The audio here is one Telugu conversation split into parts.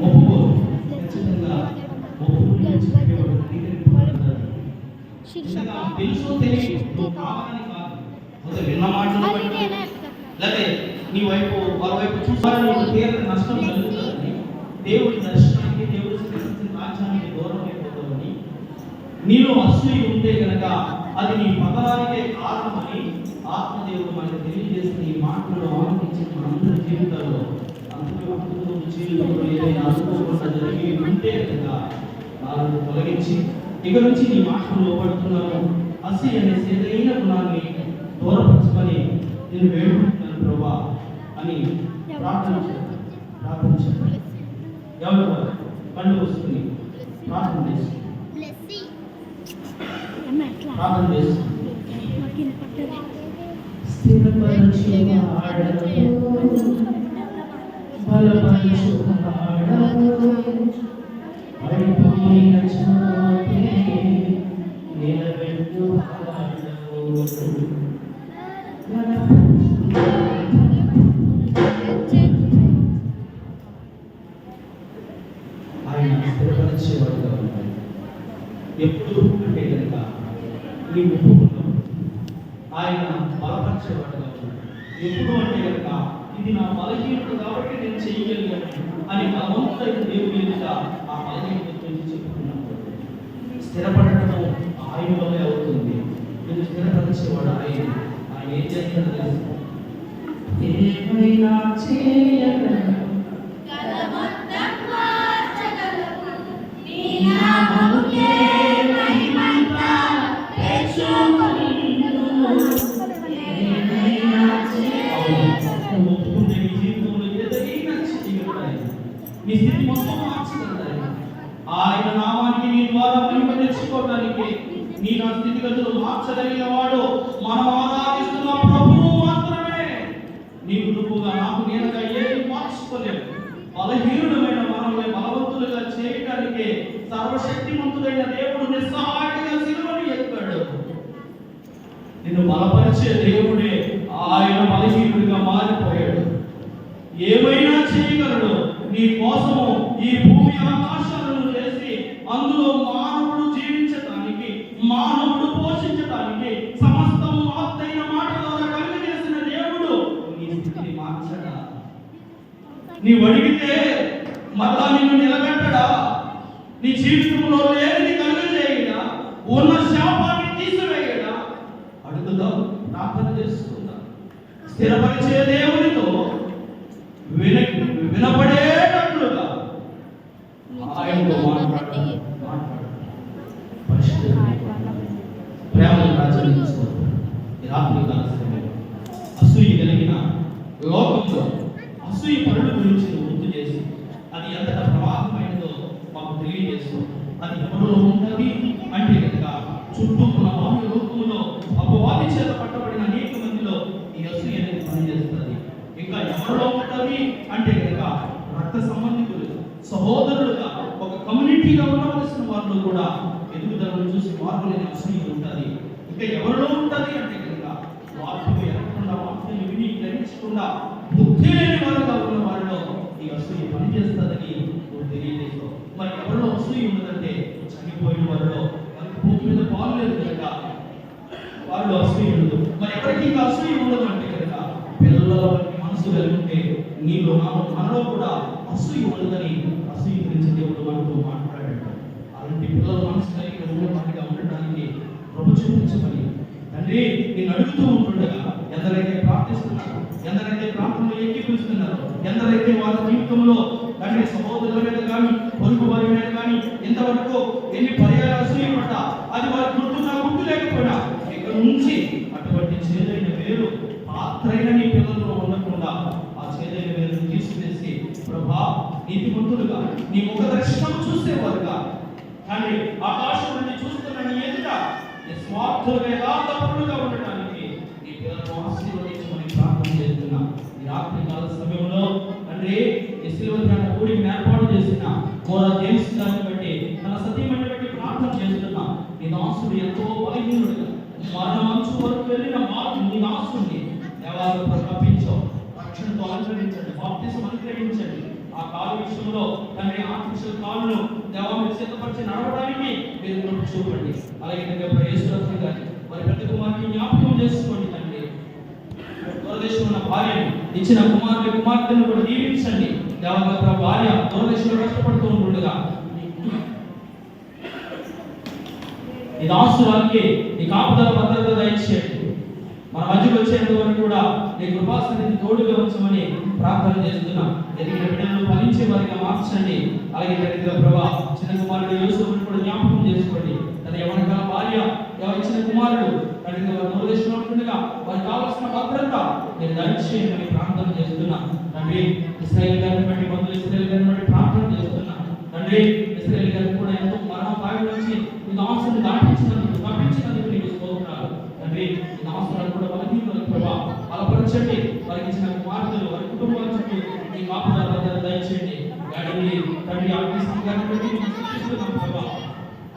ఒప్పుకోరు. ఖచ్చితంగా ఒప్పుకుని తెలుసో తెలియదు నువ్వు కావాలని కాదు. అసలు విన్న మాటలు లేకపోతే నీ వైపు వాళ్ళ వైపు చూసాలని తీవ్ర నష్టం కలుగుతుందని దేవుడి దర్శనానికి దేవుడి రాజ్యానికి దూరం అయిపోతామని నీలో అసూయ ఉంటే కనుక అది నీ పతనానికే కారణమని ఆత్మదేవుడు మనకు తెలియజేసిన ఈ మాటలు ఆలోచించి మనందరి జీవితాల్లో జీవితంలో ఏదైనా అనుకోకుండా జరిగి ఉంటే కనుక నాలుగు తొలగించి ఇక నుంచి నీ మాటలు లోపడుతున్నాను అసి అనే ఏదైన గుణాన్ని దూరపరచుకొని నేను వేడుకుంటున్నాను ప్రభా అని ప్రార్థించాను. ఎవరు కళ్ళు వస్తుంది ప్రార్థన చేసి ఆయన స్థిరపరిచేవాడుగా ఉంటాడు. ఎప్పుడు అంటే కనుక నీ ఒప్పుకున్నావు ఆయన బలపరిచేవాడుగా ఉంటాడు. ఎప్పుడు అంటే కనుక ఇది నా బలహీనత కాబట్టి నేను చేయగలిగాను అని బలవంతుడైన దేవుని ఎదుట ఆ బలహీనత గురించి చెప్పుకున్నప్పుడు స్థిరపడటము ఆయన వల్లే అవుతుంది. నేను స్థిరపరిచేవాడు ఆయన. ఆయన ఏం చేస్తాడో తెలుసు. ఏమైనా చేయగలను నీ స్థితి మొత్తం మార్చగలరు. ఆయన నామానికి నీ ద్వారా మహిమ తెచ్చుకోవడానికి నీ నా స్థితిగతులు మార్చగలిగిన వాడు మనం ఆరాధిస్తున్న ప్రభువు మాత్రమే. నీవు నువ్వుగా నాకు నేనుగా ఏది మార్చుకోలేవు. బలహీనుడమైన మనల్ని బలవంతులుగా చేయడానికి సర్వశక్తిమంతుడైన దేవుడు నిస్సహాయుడిగా సిలువను ఎక్కాడు. నిన్ను బలపరిచే దేవుడే ఆయన బలహీనుడిగా మారిపోయాడు. ఏమైనా చేయగలడు. నీ కోసము ఈ భూమి ఆకాశాలను చేసి అందులో మానవుడు జీవించడానికి మానవుడు పోషించడానికి సమస్తము వాగ్దైన మాట ద్వారా కలిగజేసిన దేవుడు నీ స్థితిని మార్చడా? నీవు అడిగితే మరలా నిన్ను నిలబెట్టడా? నీ జీవితంలో లేనిది కలిగజేయడా? ఉన్న శాపాన్ని తీసివేయడా? అడుగుదాం, ప్రార్థన చేసుకుందాం. స్థిరపరిచే దేవునితో వినపడేటట్లుగా ఆయనతో మాట్లాడాలి. ప్రేమను రాజ్యాంగం ఈ రాత్రి కాల సమయంలో అసూయ కలిగిన లోకంలో అసూయ పరుల గురించి గుర్తు చేసి అది ఎంతగా ప్రవాహమైనదో మాకు తెలియజేస్తూ అది ఎవరిలో ఉన్నది అంటే కనుక చుట్టూ ఉన్న బాహ్య లోకంలో అపవాది చేత పట్టబడిన అనేక మందిలో ఈ అసూయ అనేది పనిచేస్తుంది. ఇంకా ఎవరిలో ఉంటుంది అంటే కనుక రక్త సంబంధికులు సహోదరులుగా ఒక కమ్యూనిటీగా ఉండవలసిన వారిలో కూడా ఎదుగుదలను చూసి మార్పు లేని అసూయ ఉంటుంది. ఇంకా ఎవరిలో ఉంటుంది అంటే కనుక వార్తలు ఎరగకుండా వార్తలు విని గ్రహించకుండా బుద్ధి లేని వారుగా ఉన్న వారిలో ఈ అసూయ పనిచేస్తుందని నువ్వు తెలియజేస్తావు. మరి ఎవరిలో అసూయ ఉన్నదంటే చనిపోయిన వారిలో మనకి భూమి మీద పాలు లేదు కనుక వాళ్ళు అసూయ ఉండదు. మరి ఎవరికి ఇంకా అసూయ ఉండదు అంటే కనుక పిల్లల మనసు కలిగితే నీలో మనలో కూడా అసూయ ఉండదని అసూయ గురించి దేవుడు మనతో మాట్లాడాడు. అలాంటి పిల్లల మనసు కలిగి ఉన్నవాటిగా ఉండడానికి ప్రభు చూపించమని తండ్రి నేను అడుగుతూ ఉంటుండగా ఎందరైతే ప్రార్థిస్తున్నారో, ఎందరైతే ప్రార్థనలు ఏకీపిస్తున్నారో, ఎందరైతే వాళ్ళ జీవితంలో తండ్రి సహోదరుల మీద కానీ పొరుగు వారి మీద కానీ ఇంతవరకు ఎన్ని పర్యాలు అసూయ పడ్డా అది వారి గుర్తున్నా గుర్తు లేకపోయినా ఇక్కడ నుంచి అటువంటి చేదైన వేరు పాత్రైన నీ పిల్లల్లో ఉండకుండా ఆ చేదైన వేరును తీసివేసి ప్రభా నీతిమంతులుగా నీ ముఖ దర్శనం చూసేవారుగా కానీ ఆకాశం నుండి చూస్తున్న నీ ఎదుట నిస్వార్థులుగా యథార్థపరులుగా ఉండటానికి నీ పిల్లలను ఆశీర్వదించమని ప్రార్థన చేస్తున్నా. ఈ రాత్రి కాల సమయంలో తండ్రి ఈ శిలువ ధ్యాన కూడికి ఏర్పాటు చేసిన కోరా జేమ్స్ గారిని బట్టి తన సతీమణిని బట్టి ప్రార్థన చేస్తున్నా. నీ దాసుడు ఎంతో బలహీనుడుగా మరణం అంచు వరకు వెళ్ళిన నీ దాసుడిని దేవాలయంలో ప్రకటించావు. రక్షణతో అలంకరించండి. బాప్తిసం అనుగ్రహించండి. ఆ కాలు విషయంలో తండ్రి ఆర్టిఫిషియల్ కాలును దేవా మీరు సిద్ధపరిచి నడవడానికి మీరు కృప చూపండి. అలాగే తండ్రి యేసురత్న గారి వారి పెద్ద కుమారుని జ్ఞాపకం చేసుకోండి తండ్రి. దూరదేశంలో ఉన్న భార్యను ఇచ్చిన కుమార్తెను కూడా దీవించండి. దేవా భార్య దూరదేశంలో కష్టపడుతూ ఉంటుండగా ఈ దాసురాలకి నీ కాపుదల భద్రత దయచేయండి. మన మధ్యకు వచ్చేంత వరకు కూడా నీ కృపాసన్నిధిని తోడుగా ఉంచమని ప్రార్థన చేస్తున్నాం. ఎదిగిన బిడ్డలను ఫలించే వారిగా మార్చండి. అలాగే తండ్రిగా ప్రభా చిన్న కుమారుడు యోసేపును కూడా జ్ఞాపకం చేసుకోండి. తన యవ్వనకాల భార్య ఇచ్చిన కుమారుడు తండ్రిగా వారి దూరదేశంలో ఉంటుండగా వారికి కావాల్సిన భద్రత నేను దయచేయమని ప్రార్థన చేస్తున్నా. తండ్రి ఇశ్రాయేలు గారిని బట్టి బంధువులు ఇశ్రాయేలు గారిని బట్టి ప్రార్థన చేస్తున్నా. తండ్రి ఇశ్రాయేలు గారిని కూడా ఎంతో మరణాపాయం నుంచి ఈ దాసుని దాటించినందుకు తప్పించినందుకు నీకు స్తోత్రాలు. తండ్రి ఈ దాసులను కూడా బలహీనులకు ప్రభా బలపరచండి. వారికి ఇచ్చిన కుమార్తెలు వారి కుటుంబాల చుట్టూ నీ కాపుదల భద్రత దయచేయండి. గాడిని తండ్రి ఆజ్ఞాసం గారిని బట్టి నీకు స్తుతిస్తున్నాం ప్రభా.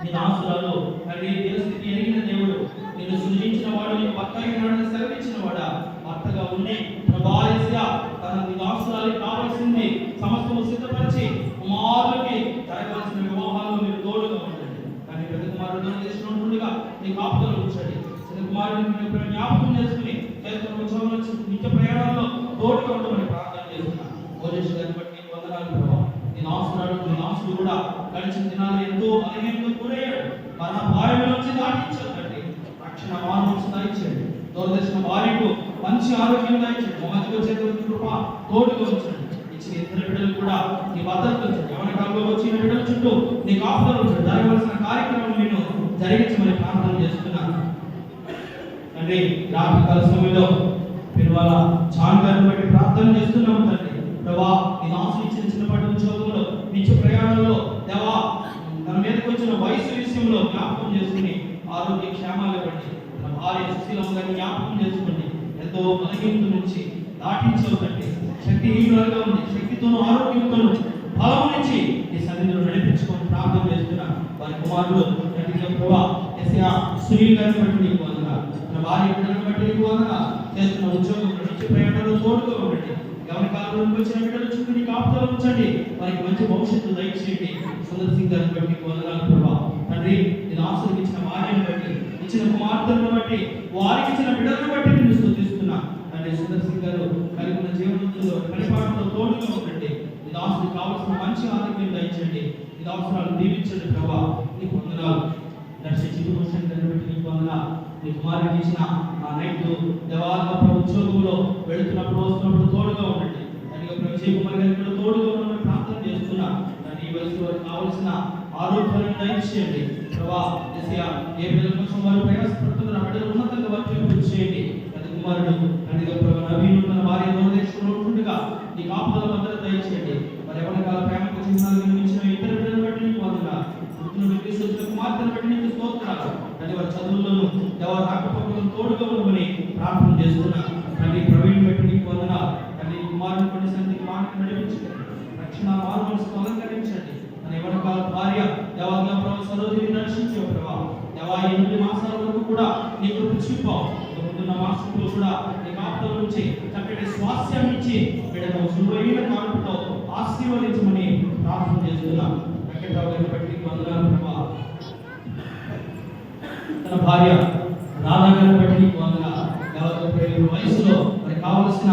నీ దాసులలో తండ్రి దినస్థితి ఎరిగిన దేవుడు, నిన్ను సృజించిన వాడు, నీ భర్తగా సెలవిచ్చిన వాడా భర్తగా ఉండి ప్రభావిగా తన నీ దాసురాలకు కావాల్సింది సమస్తము సిద్ధపరిచి కుమారులకి జరగవలసిన వివాహాల్లో మీరు తోడుగా ఉండండి. కానీ పెద్ద కుమారుడు దేశంలో ఉంటుండగా నీ కాపుదలు ఉంచండి. చిన్న కుమారుడిని జ్ఞాపకం చేసుకుని చేస్తున్న ఉత్సవంలో నిత్య ప్రయాణంలో తోడుగా ఉండమని ప్రార్థన చేస్తున్నాను. భోజేశ్వర గారిని బట్టి వందనాలు ప్రభావం. నీ దాసుడు కూడా గడిచిన దినాలు ఎంతో బలహీనతకు గురయ్యాడు. మన భార్య నుంచి దాటించండి. రక్షణ మార్గం దయచేయండి. దూరదర్శన భార్యకు మంచి ఆరోగ్యం దయచేయండి. మధ్యలో చేతుల కృప తోడుగా ఉంచండి. ఇచ్చిన ఇతర బిడ్డలు కూడా నీ భద్రత ఉంచండి. యవనకాలంలో వచ్చిన బిడ్డల చుట్టూ నీ కాపుదల ఉంచండి. జరగవలసిన కార్యక్రమం నేను జరిగించమని ప్రార్థన చేస్తున్నాను. తండ్రి రాత్రికాల సమయంలో పిల్లల చాన్ గారిని బట్టి ప్రార్థన చేస్తున్నాము. తండ్రి ప్రభా ఈ దాసు ఇచ్చిన చిన్నపాటి ఉద్యోగంలో నిత్య ప్రయాణంలో దేవా తన మీదకి వచ్చిన వయసు విషయంలో జ్ఞాపకం చేసుకుని ఆరోగ్య క్షేమాలు ఇవ్వండి. తన భార్య సుశీలమ్మ గారిని జ్ఞాపకం చేసుకోండి. ఎంతో బలహీనత నుంచి దాటించవద్దండి. శక్తిహీనులుగా ఉంది. శక్తితోనూ ఆరోగ్యంతోనూ బలం నుంచి ఈ సన్నిధిలో నడిపించుకొని ప్రార్థన చేస్తున్నా. వారి కుమారుడు ప్రభా ఎస్యా సునీల్ గారిని బట్టి నీకు వందనాలు. తన భార్య బిడ్డలను బట్టి నీకు వందనాలు. చేస్తున్న ఉద్యోగం నిత్య ప్రయాణంలో తోడుగా ఉండండి. ఎవరి కాలంలోకి వచ్చిన బిడ్డలు చుట్టూ నీ కాపుదల ఉంచండి. వారికి మంచి భవిష్యత్తు దయచేయండి. సుందర్ సింగ్ గారిని బట్టి నీకు వందనాలు ప్రభా. తండ్రి నేను ఆశలకు ఇచ్చిన భార్యను బట్టి, ఇచ్చిన కుమార్తెలను బట్టి, వారికి ఇచ్చిన బిడ్డలను బట్టి నేను స్తుతిస్తున్నా. తండ్రి సుందర్ సింగ్ గారు కలిగి ఉన్న జీవనంలో పరిపాలనలో తోడుగా ఉండండి. ఈ దాసులకు కావాల్సిన మంచి ఆరోగ్యం దయచేయండి. ఈ దాసులను దీవించండి ప్రభా. నీకు వందనాలు. దర్శించి బట్టి నీకు వందనాలు. నీ కుమారుడికి ఇచ్చిన ఆ నైట్ దేవాలయ ఉద్యోగంలో వెళుతున్నప్పుడు వస్తున్నప్పుడు తోడుగా ఉండండి. దానికి విజయ్ కుమార్ గారికి కూడా తోడుగా ఉండమని ప్రార్థన చేస్తున్నా. దాన్ని ఈ వయసు వారికి కావలసిన ఆరోగ్యాలను దయచేయండి ప్రభా. ఏ బిడ్డల కోసం వారు ప్రయాసపడుతున్న బిడ్డలు ఉన్నతంగా వర్తింపు చేయండి. పెద్ద కుమారుడు తండ్రిగా ప్రభా నవీను తన భార్య దూరదేశంలో ఉంటుండగా నీ కాపుదల భద్రత దయచేయండి. మరి ఎవరికాల ప్రేమకు చిహ్నాలు నిర్మించిన ఇతర బిడ్డలను బట్టి నీకు వందనాలు. కుమార్తెను బట్టి నీకు స్తోత్రాలు. తండ్రి వారి చదువులను దేవ రాకపోకలను తోడుగా ఉండమని ప్రార్థన చేస్తున్నా. తండ్రి ప్రవీణ్ బట్టి నీకు వందనాలు. తండ్రి కుమారుని బట్టి సంధికి మాటను నడిపించండి. రక్షణ మార్గం అలంకరించండి. తన ఎవరికాల భార్య దేవాలయ ప్రభావ సరోజిని దర్శించే ప్రభావ దేవా 8 మాసాల వరకు కూడా నీ కృప చూపావు. ముందున్న మాసంలో కూడా నీ కాపుదల నుంచి చక్కటి స్వాస్థ్యం ఇచ్చి బిడ్డను సులువైన కానుకతో ఆశీర్వదించమని ప్రార్థన చేస్తున్నా. వెంకటరావు గారిని బట్టి నీకు వందనాలు ప్రభావ. తన భార్య రాధా గారిని బట్టి నీకు వందనాలు. వయసులో మరి కావలసిన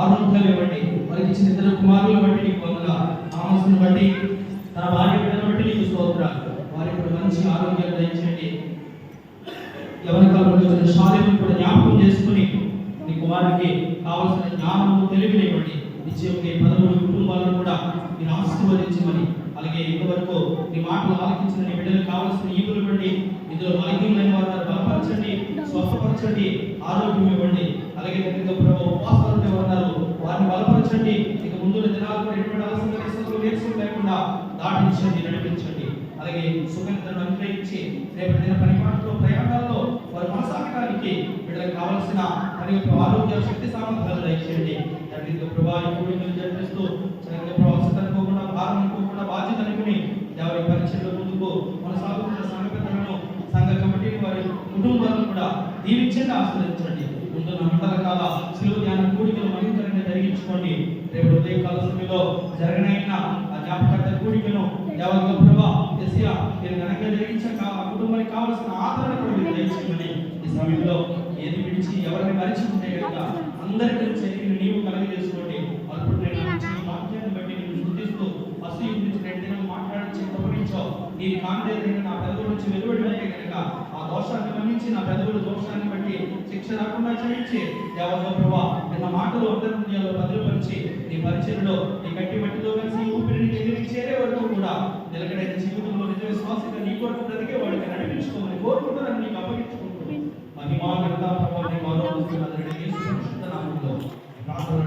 ఆరోగ్యాలు ఇవ్వండి. వారికి ఇచ్చిన ఇద్దరు కుమారులను బట్టి నీకు వందనాలు. ఆమస్ను బట్టి తన భార్య బిడ్డను బట్టి నీకు స్తోత్రాలు. వారికి మంచి ఆరోగ్యాలు దయచేయండి. ఎవరి కాలంలో వచ్చిన శారీరం కూడా జ్ఞాపకం చేసుకుని నీ కుమారుడికి కావలసిన జ్ఞానము తెలివినివ్వండి. నిశ్చయంగా 13 కుటుంబాలను కూడా మీరు ఆశీర్వదించమని, అలాగే ఇంతవరకు నీ మాటలు ఆలకించిన నీ బిడ్డలకు కావలసిన ఈవులు ఇవ్వండి. ఇందులో బలహీనమైన వారు బలపరచండి, స్వస్థపరచండి, ఆరోగ్యం ఇవ్వండి. అలాగే ఉపవాసాలు ఉన్నారు వారిని బలపరచండి. ఇక ముందున్న దినాలు కూడా ఎటువంటి అవసరం లేకుండా దాటించండి, నడిపించండి. అలాగే సుగంధను అనుగ్రహించి రేపటి దిన పరిపాలనలో ప్రయాణాల్లో వారు కొనసాగడానికి వీళ్ళకి కావాల్సిన ఆరోగ్య శక్తి సామర్థ్యాలు దయచేయండి. ప్రభావం జరిపిస్తూ అనుకోకుండా భారం అనుకోకుండా బాధ్యత అనుకుని ఎవరి పరీక్షల్లో ముందుకు కొనసాగుతున్న సంఘ పెద్దలను, సంఘ కమిటీని, వారి కుటుంబాలను కూడా దీవించండి, ఆశీర్వదించండి. ముందున్న మండల కాల శిలువ ధ్యాన కూడికలు మహిమకరంగా జరిగించుకోండి. రేపు ఉదయకాల సమయంలో జరగనైన ఆ జ్ఞాపకార్థ కూడికను దేవత ప్రభా యేసయ్యా మీరు ఘనంగా జరిగించాక ఆ కుటుంబానికి కావాల్సిన ఆదరణ కూడా మీరు దయచేయమని ఈ సమయంలో ఏది విడిచి ఎవరిని మరిచి ఉంటే కనుక అందరికీ చర్యను నీవు కలగజేసుకోండి. అప్పుడు నేను వాక్యాన్ని బట్టి నేను గుర్తిస్తూ అసూయ గురించి 2 దినాలు మాట్లాడించి గమనించావు. నీ కాందేదైనా నా పెదవుల నుంచి వెలువడి ఉంటే కనుక ఆ దోషాన్ని మన్నించి నా పెదవుల దోషాన్ని బట్టి శిక్ష రాకుండా చేయించి దేవత ప్రభా నిన్న మాటలు అందరి హృదయాల్లో భద్రపరిచి నీ పరిచయంలో నీ గట్టి మట్టితో కలిసి ఊపిరిని దగ్గరికి చేరే వరకు కూడా నిలకడైన జీవితంలో నిజ విశ్వాసంగా నీ కొరకు బ్రతికే వాడికి నడిపించుకోమని కోరుకుంటున్నాను. నీకు అప్పగించుకుంటున్నాను. మహిమా ఘనత ప్రభావం నీ గౌరవం యేసు పరిశుద్ధ నామములో ప్రార్థన